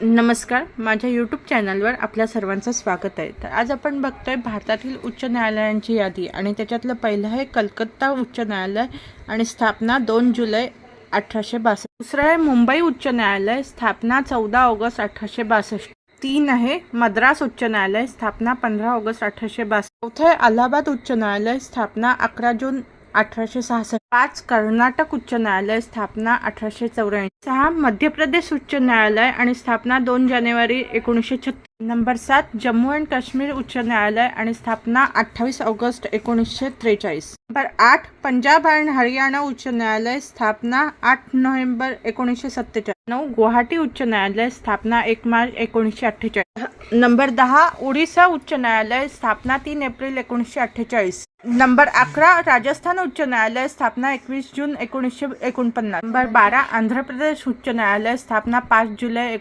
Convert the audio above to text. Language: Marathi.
नमस्कार, माझ्या यूट्यूब चॅनलवर आपल्या सर्वांचं स्वागत आहे. तर आज आपण बघतोय भारतातील उच्च न्यायालयांची यादी आणि त्याच्यातलं पहिलं आहे कलकत्ता उच्च न्यायालय आणि स्थापना 2 जुलै 1862. दुसरं आहे मुंबई उच्च न्यायालय, स्थापना 14 ऑगस्ट 1862. 3 आहे मद्रास उच्च न्यायालय, स्थापना 15 ऑगस्ट 1862. चौथं आहे अलाहाबाद उच्च न्यायालय, स्थापना 11 जून 1866. 5 कर्नाटक उच्च न्यायालय, स्थापना 1884. 6 मध्य प्रदेश उच्च न्यायालय आणि स्थापना 2 जानेवारी 1936. नंबर 7 जम्मू अँड काश्मीर उच्च न्यायालय आणि स्थापना 28 ऑगस्ट 1943. नंबर 8 पंजाब आणि हरियाणा उच्च न्यायालय, स्थापना 8 नोव्हेंबर 1947. 9 गुवाहाटी उच्च न्यायालय, स्थापना 1 मार्च 1948. नंबर 10 ओडिशा उच्च न्यायालय, स्थापना 3 एप्रिल 1948. नंबर 11 राजस्थान उच्च न्यायालय, स्थापना 21 जून 1949. नंबर 12 आंध्र प्रदेश उच्च न्यायालय, स्थापना 5 जुलै